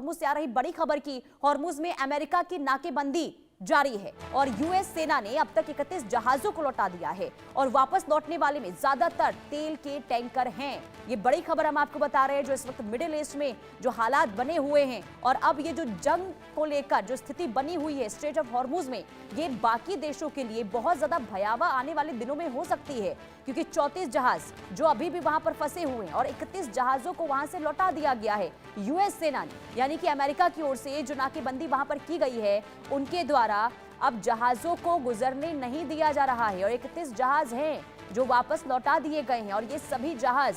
Hormuz से आ रही बड़ी खबर की, हॉर्मुज में अमेरिका की नाकेबंदी जारी है और यूएस सेना ने अब तक 31 जहाजों को लौटा दिया है और वापस लौटने वाले में ज्यादातर तेल के टैंकर हैं। ये बड़ी खबर हम आपको बता रहे हैं, जो इस वक्त मिडिल ईस्ट में जो हालात बने हुए हैं और अब ये जो जंग को लेकर जो स्थिति बनी हुई है स्ट्रेट ऑफ हॉर्मुज में, ये बाकी देशों के लिए बहुत ज्यादा भयावह आने वाले दिनों में हो सकती है, क्योंकि 34 जहाज जो अभी भी वहां पर फंसे हुए हैं और 31 जहाजों को वहां से लौटा दिया गया है यूएस सेना ने, यानी कि अमेरिका की ओर से जो नाकेबंदी वहां पर की गई है उनके द्वारा अब जहाजों को गुजरने नहीं दिया जा रहा है और 31 जहाज हैं जो वापस लौटा दिए गए हैं और ये सभी जहाज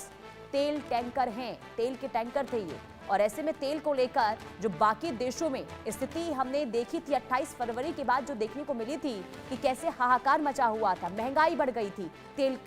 तेल टैंकर हैं, तेल के टैंकर थे ये। और ऐसे में तेल को लेकर जो बाकी देशों में स्थिति हमने देखी थी 28 फरवरी के बाद जो देखने को मिली थी कि कैसे हाहाकार मचा हुआ था, महंगाई बढ़ गई थी तेल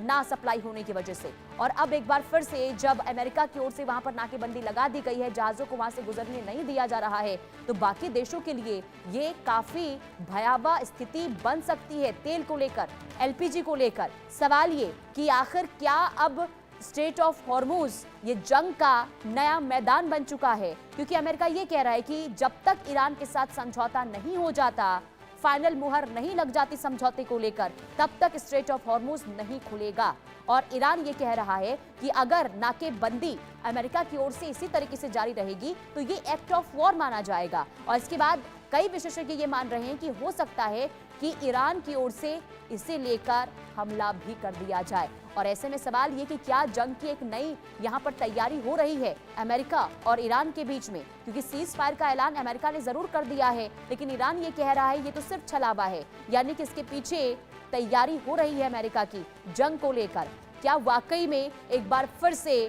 ना सप्लाई होने की वजह से, और अब एक बार फिर से जब अमेरिका की ओर से वहां पर नाकेबंदी लगा दी गई है, जहाजों को वहां से गुजरने नहीं दिया जा रहा है, तो बाकी देशों के लिए ये काफी भयावह स्थिति बन सकती है तेल को लेकर, एलपीजी को लेकर। सवाल ये कि आखिर क्या अब स्ट्रेट ऑफ हॉर्मुज ये जंग का नया मैदान बन चुका है, क्योंकि अमेरिका ये कह रहा है कि जब तक ईरान के साथ समझौता नहीं हो जाता, फाइनल मुहर नहीं लग जाती समझौते को लेकर, तब तक स्ट्रेट ऑफ हॉर्मुज नहीं खुलेगा। और ईरान ये कह रहा है कि अगर नाकेबंदी अमेरिका की ओर से इसी तरीके से जारी रहेगी तो ये एक्ट ऑफ वॉर माना जाएगा। और इसके बाद कई विशेषज्ञ ये मान रहे हैं कि हो सकता है कि ईरान की ओर से इसे लेकर हमला भी कर दिया जाए। और ऐसे में सवाल ये कि क्या जंग की एक नई यहाँ पर तैयारी हो रही है अमेरिका और ईरान के बीच में, क्योंकि सीज फायर का ऐलान अमेरिका ने जरूर कर दिया है, लेकिन ईरान ये कह रहा है ये तो सिर्फ छलावा है, यानी कि इसके पीछे तैयारी हो रही है अमेरिका की जंग को लेकर। क्या वाकई में एक बार फिर से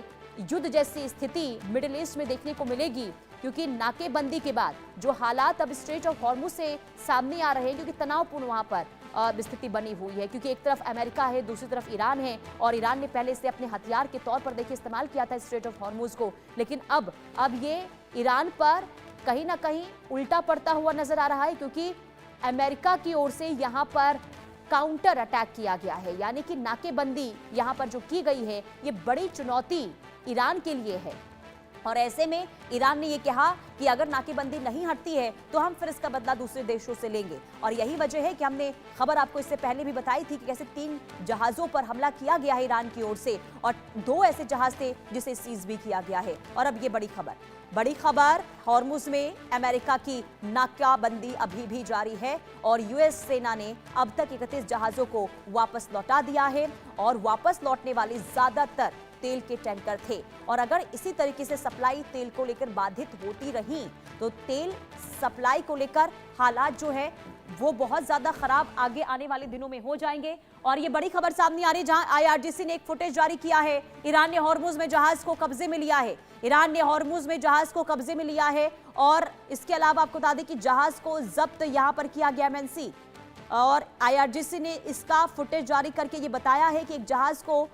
युद्ध जैसी स्थिति मिडिल ईस्ट में देखने को मिलेगी, क्योंकि नाकेबंदी के बाद जो हालात अब स्ट्रेट ऑफ हॉर्मुज से सामने आ रहे हैं, क्योंकि तनावपूर्ण वहां पर स्थिति बनी हुई है, क्योंकि एक तरफ अमेरिका है, दूसरी तरफ ईरान है, और ईरान ने पहले इसे अपने हथियार के तौर पर देखिए इस्तेमाल किया था स्ट्रेट ऑफ हॉर्मुज को, लेकिन अब ये ईरान पर कहीं ना कहीं उल्टा पड़ता हुआ नजर आ रहा है, क्योंकि अमेरिका की ओर से यहाँ पर काउंटर अटैक किया गया है, यानी कि नाकेबंदी यहाँ पर जो की गई है ये बड़ी चुनौती ईरान के लिए है। और ऐसे में ईरान ने ये कहा कि अगर नाकेबंदी नहीं हटती है तो हम फिर इसका बदला दूसरे देशों से लेंगे। और यही वजह है कि हमने खबर आपको इससे पहले भी बताई थी कि कैसे 3 जहाजों पर हमला किया गया है ईरान की ओर से, और 2 ऐसे जहाज थे जिसे सीज भी किया गया है। और अब ये बड़ी खबर हॉर्मुज में अमेरिका की नाकाबंदी अभी भी जारी है और यूएस सेना ने अब तक 31 जहाजों को वापस लौटा दिया है और वापस लौटने वाले ज्यादातर तेल के टैंकर थे। और अगर इसी तरीके से सप्लाई तेल को लेकर बाधित होती रही तो तेल सप्लाई को लेकर हालात जो है वो बहुत ज्यादा खराब आगे आने वाले दिनों में हो जाएंगे। और ये बड़ी खबर सामने आ रही है जहां आईआरजीसी ने एक फुटेज जारी किया है, ईरान ने हॉर्मुज में जहाज को कब्जे में लिया है, ईरान ने हॉर्मुज में जहाज को कब्जे में लिया है। और इसके अलावा आपको बता दें कि जहाज को जब्त यहां पर किया गया एमएनसी, और आईआरजीसी ने इसका फुटेज जारी करके ये बताया है कि एक जहाज को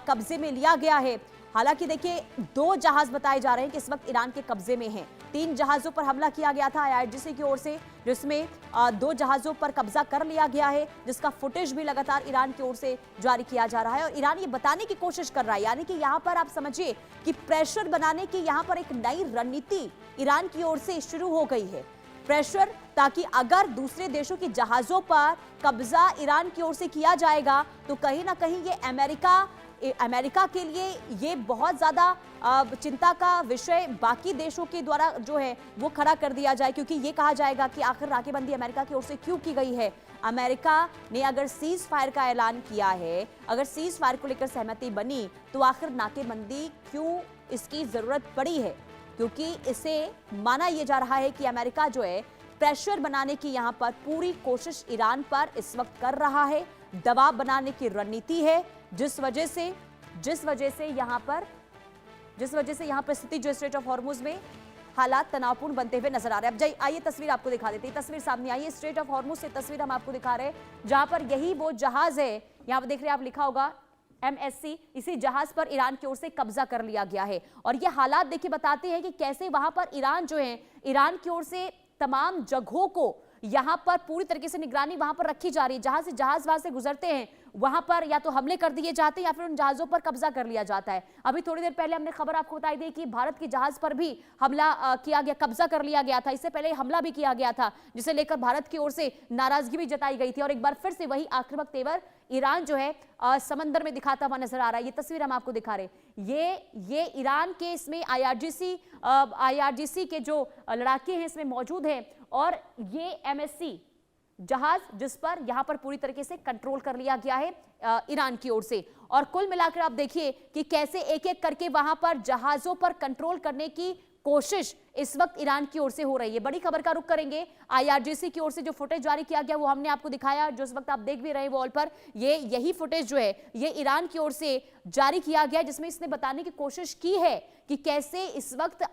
कब्जे में लिया गया है। हालांकि देखिए 2 जहाज बताए जा रहे हैं कि इस वक्त ईरान के कब्जे में हैं। 3 जहाजों पर हमला किया गया था आईआरजीसी की ओर से, जिसमें 2 जहाजों पर कब्जा कर लिया गया है, जिसका फुटेज भी लगातार ईरान की ओर से जारी किया जा रहा है। और ईरान ये बताने की कोशिश कर रहा है, यानी कि यहाँ पर आप समझिए कि प्रेशर बनाने की यहाँ पर एक नई रणनीति ईरान की ओर से शुरू हो गई है। प्रेशर, ताकि अगर दूसरे देशों के जहाजों पर कब्जा ईरान की ओर से किया जाएगा तो कहीं ना कहीं ये अमेरिका के लिए ये बहुत ज्यादा चिंता का विषय बाकी देशों के द्वारा जो है वो खड़ा कर दिया जाए, क्योंकि ये कहा जाएगा कि आखिर नाकेबंदी अमेरिका की ओर से क्यों की गई है। अमेरिका ने अगर सीज फायर का ऐलान किया है, अगर सीज फायर को लेकर सहमति बनी, तो आखिर नाकेबंदी क्यों इसकी जरूरत पड़ी है, क्योंकि इसे माना यह जा रहा है कि अमेरिका जो है प्रेशर बनाने की यहाँ पर पूरी कोशिश ईरान पर इस वक्त कर रहा है, दबाव बनाने की रणनीति है, जिस वजह से यहाँ पर स्थिति जो स्ट्रेट ऑफ हॉर्मुज में हालात तनावपूर्ण बनते हुए नजर आ रहे हैं। अब आइए तस्वीर आपको दिखा देते हैं, तस्वीर सामने आई है स्ट्रेट ऑफ हॉर्मुज से, तस्वीर हम आपको दिखा रहे हैं जहां पर यही वो जहाज है, यहाँ पर देख रहे हैं आप, लिखा होगा MSC, इसी जहाज पर ईरान की ओर से कब्जा कर लिया गया है। और ये हालात देखिए बताते हैं कि कैसे वहां पर ईरान जो है, ईरान की ओर से तमाम जगहों को यहां पर पूरी तरीके से निगरानी वहां पर रखी जा रही है। जहां से जहाज वहां से गुजरते हैं वहां पर या तो हमले कर दिए जाते हैं या फिर उन जहाजों पर कब्जा कर लिया जाता है। अभी थोड़ी देर पहले हमने खबर आपको बताई दी कि भारत के जहाज पर भी हमला किया गया, कब्जा कर लिया गया था। इससे पहले हमला भी किया गया था जिसे लेकर भारत की ओर से नाराजगी भी जताई गई थी और एक बार फिर से वही आक्रामक तेवर ईरान जो है समंदर में दिखाता हुआ नजर आ रहा है। ये तस्वीर हम आपको दिखा रहे हैं, ये ईरान के इसमें आईआरजीसी के जो लड़ाके हैं इसमें मौजूद हैं और ये MSC जहाज जिस पर यहां पर पूरी तरीके से कंट्रोल कर लिया गया है ईरान की ओर से। और कुल मिलाकर आप देखिए कि कैसे एक एक करके वहां पर जहाजों पर कंट्रोल करने की कोशिश इस वक्त ईरान की ओर से हो रही है। बड़ी खबर का रुख करेंगे, IRGC की ओर से जो फुटेज जारी किया गया वो हमने आपको दिखाया, जो इस वक्त आप देख भी रहे हैं वॉल पर। यही फुटेज जो है ये ईरान की ओर से जारी किया गया जिसमें इसने बताने की कोशिश की है कि कैसे इस वक्त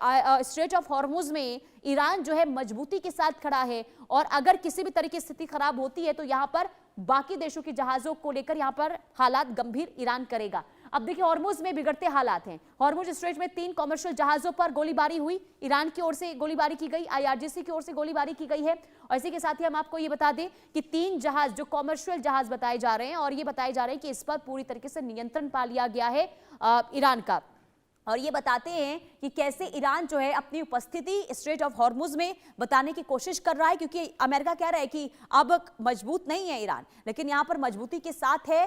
स्ट्रेट ऑफ हॉर्मुज में ईरान जो है मजबूती के साथ खड़ा है और अगर किसी भी तरह की स्थिति खराब होती है तो यहां पर बाकी देशों के जहाजों को लेकर यहां पर हालात गंभीर ईरान करेगा। अब देखिए हॉर्मुज में बिगड़ते हालात हैं। हॉर्मुज स्ट्रेट में 3 कॉमर्शियल जहाजों पर गोलीबारी हुई, ईरान की ओर से गोलीबारी की गई, IRGC की ओर से गोलीबारी की गई है। और इसी के साथ ही हम आपको ये बता दें कि 3 जहाज जो कॉमर्शियल जहाज बताए जा रहे हैं और ये बताए जा रहे हैं कि इस पर पूरी तरीके से नियंत्रण पा लिया गया है ईरान का। और ये बताते हैं कि कैसे ईरान जो है अपनी उपस्थिति स्ट्रेट ऑफ हॉर्मुज में बताने की कोशिश कर रहा है, क्योंकि अमेरिका कह रहा है कि अब मजबूत नहीं है ईरान, लेकिन यहां पर मजबूती के साथ है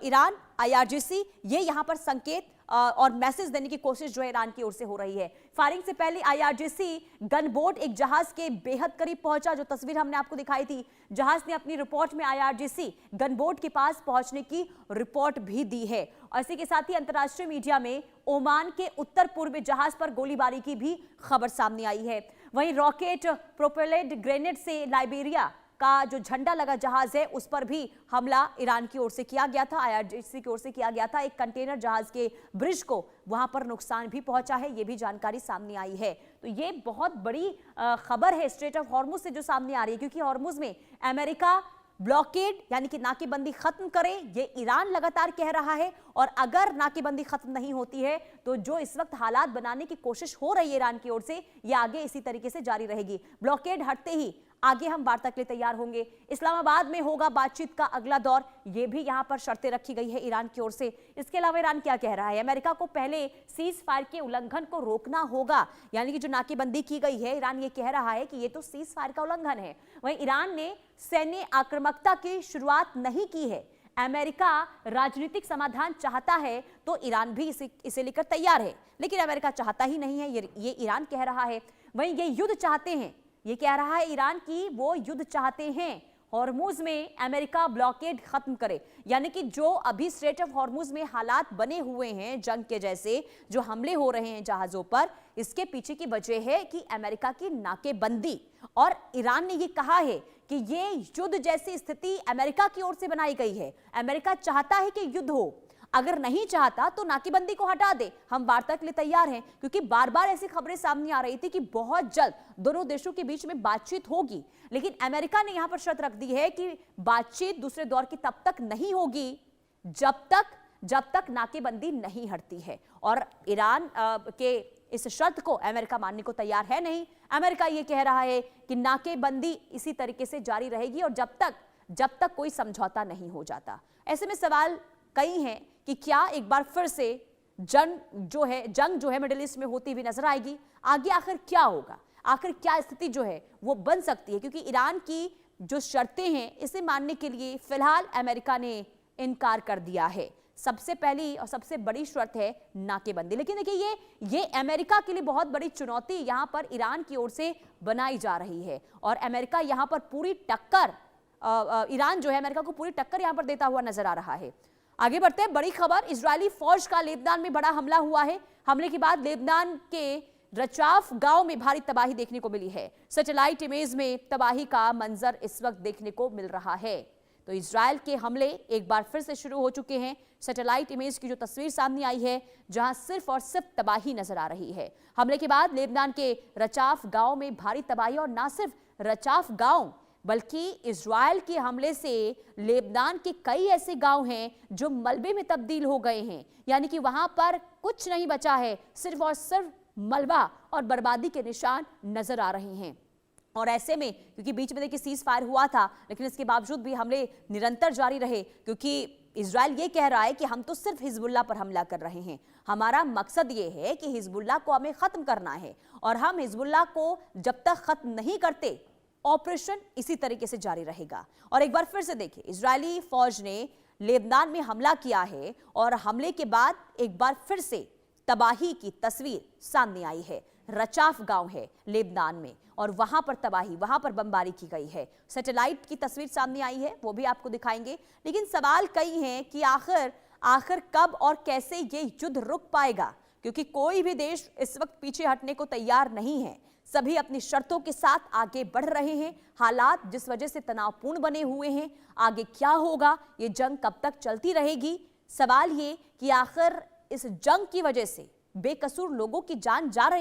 ईरान। IRGC ये यहां पर संकेत और मैसेज देने की कोशिश जो है ईरान की ओर से हो रही है। फायरिंग से पहले IRGC गन बोट एक जहाज के बेहद करीब पहुंचा, जो तस्वीर हमने आपको दिखाई थी। जहाज ने अपनी रिपोर्ट में IRGC गन बोट के पास पहुंचने की रिपोर्ट भी दी है। और इसी के साथ ही अंतर्राष्ट्रीय मीडिया में ओमान के उत्तर पूर्व जहाज पर गोलीबारी की भी खबर सामने आई है। वहीं रॉकेट प्रोपेलेड ग्रेनेड से लाइबेरिया का जो झंडा लगा जहाज है उस पर भी हमला ईरान की ओर से किया गया था, IRGC की ओर से किया गया था। एक कंटेनर जहाज के ब्रिज को वहां पर नुकसान भी पहुंचा है, ये भी जानकारी सामने आई है। तो ये बहुत बड़ी खबर है स्ट्रेट ऑफ हॉर्मुज से जो सामने आ रही है, क्योंकि हॉर्मुज में अमेरिका ब्लॉकेड यानी कि नाकेबंदी खत्म करे ये ईरान लगातार कह रहा है। और अगर नाकेबंदी खत्म नहीं होती है तो जो इस वक्त हालात बनाने की कोशिश हो रही है ईरान की ओर से, ये आगे इसी तरीके से जारी रहेगी। ब्लॉकेड हटते ही आगे हम वार्ता के लिए तैयार होंगे। इस्लामाबाद में होगा बातचीत का अगला दौर, ये भी यहां पर शर्तें रखी गई है ईरान की ओर से। इसके अलावा ईरान क्या कह रहा है, अमेरिका को पहले सीज फायर के उल्लंघन को रोकना होगा, यानी कि जो नाकेबंदी की गई है ईरान ये कह रहा है कि ये तो सीज फायर का उल्लंघन है। वहीं ईरान ने सैन्य आक्रामकता की शुरुआत नहीं की है। अमेरिका राजनीतिक समाधान चाहता है तो ईरान भी इसे लेकर तैयार है, लेकिन अमेरिका चाहता ही नहीं है, ये ईरान कह रहा है। वहीं ये युद्ध चाहते हैं, ये कह रहा है ईरान की वो युद्ध चाहते हैं, हॉर्मुज में अमेरिका ब्लॉकेड खत्म करे। यानी कि जो अभी स्ट्रेट ऑफ हॉर्मुज में हालात बने हुए हैं जंग के जैसे, जो हमले हो रहे हैं जहाजों पर, इसके पीछे की वजह है कि अमेरिका की नाकेबंदी। और ईरान ने ये कहा है कि ये युद्ध जैसी स्थिति अमेरिका की ओर से बनाई गई है। अमेरिका चाहता है कि युद्ध हो, अगर नहीं चाहता तो नाकेबंदी को हटा दे, हम वार्ता के लिए तैयार हैं। क्योंकि बार बार ऐसी खबरें सामने आ रही थी कि बहुत जल्द दोनों देशों के बीच में बातचीत होगी, लेकिन अमेरिका ने यहां पर शर्त रख दी है कि बातचीत दूसरे दौर की तब तक नहीं होगी जब तक नाकेबंदी नहीं हटती है। और ईरान के इस शर्त को अमेरिका मानने को तैयार है नहीं। अमेरिका ये कह रहा है कि नाकेबंदी इसी तरीके से जारी रहेगी और जब तक कोई समझौता नहीं हो जाता। ऐसे में सवाल कई हैं कि क्या एक बार फिर से जंग जो है मिडिल ईस्ट में होती हुई नजर आएगी। आगे आखिर क्या होगा, आखिर क्या स्थिति जो है वो बन सकती है, क्योंकि ईरान की जो शर्तें हैं इसे मानने के लिए फिलहाल अमेरिका ने इनकार कर दिया है। सबसे पहली और सबसे बड़ी शर्त है नाकेबंदी। लेकिन देखिए ये अमेरिका के लिए बहुत बड़ी चुनौती यहां पर ईरान की ओर से बनाई जा रही है और अमेरिका यहां पर पूरी टक्कर, ईरान जो है अमेरिका को पूरी टक्कर यहां पर देता हुआ नजर आ रहा है। आगे बढ़ते हैं, बड़ी खबर, इजरायली फौज का लेबनान में बड़ा हमला हुआ है। हमले के बाद लेबनान के रचाफ गांव में भारी तबाही देखने को मिली है। सैटेलाइट इमेज में तबाही का मंजर इस वक्त देखने को मिल रहा है। तो इजरायल के हमले एक बार फिर से शुरू हो चुके हैं। सैटेलाइट इमेज की जो तस्वीर सामने आई है, जहां सिर्फ और सिर्फ तबाही नजर आ रही है। हमले के बाद लेबनान के रचाफ गांव में भारी तबाही, और ना सिर्फ रचाफ गांव बल्कि इजरायल के हमले से लेबनान के कई ऐसे गांव हैं जो मलबे में तब्दील हो गए हैं। यानी कि वहां पर कुछ नहीं बचा है, सिर्फ और सिर्फ मलबा और बर्बादी के निशान नजर आ रहे हैं। और ऐसे में क्योंकि बीच में देखिए सीज फायर हुआ था, लेकिन इसके बावजूद भी हमले निरंतर जारी रहे, क्योंकि इजराइल ये कह रहा है कि हम तो सिर्फ हिजबुल्लाह पर हमला कर रहे हैं, हमारा मकसद ये है कि हिजबुल्लाह को हमें खत्म करना है और हम हिजबुल्लाह को जब तक खत्म नहीं करते ऑपरेशन इसी तरीके से जारी रहेगा। और एक बार फिर से देखिए, इजरायली फौज ने लेबनान में हमला किया है और हमले के बाद एक बार फिर से तबाही की तस्वीर सामने आई है। रचाफ गांव है लेबनान में और वहां पर तबाही, वहां पर बमबारी की गई है। सैटेलाइट की तस्वीर सामने आई है, वो भी आपको दिखाएंगे। लेकिन सवाल कई हैं कि आखिर कब और कैसे ये युद्ध रुक पाएगा, क्योंकि कोई भी देश इस वक्त पीछे हटने को तैयार नहीं है। सभी अपनी शर्तों के साथ आगे बढ़ रहे हैं। हालात जिस वजह से तनावपूर्ण बने हुए हैं, आगे क्या होगा, ये जंग कब तक चलती रहेगी। सवाल ये कि आखिर इस जंग की वजह से बेकसूर लोगों की जान जा रही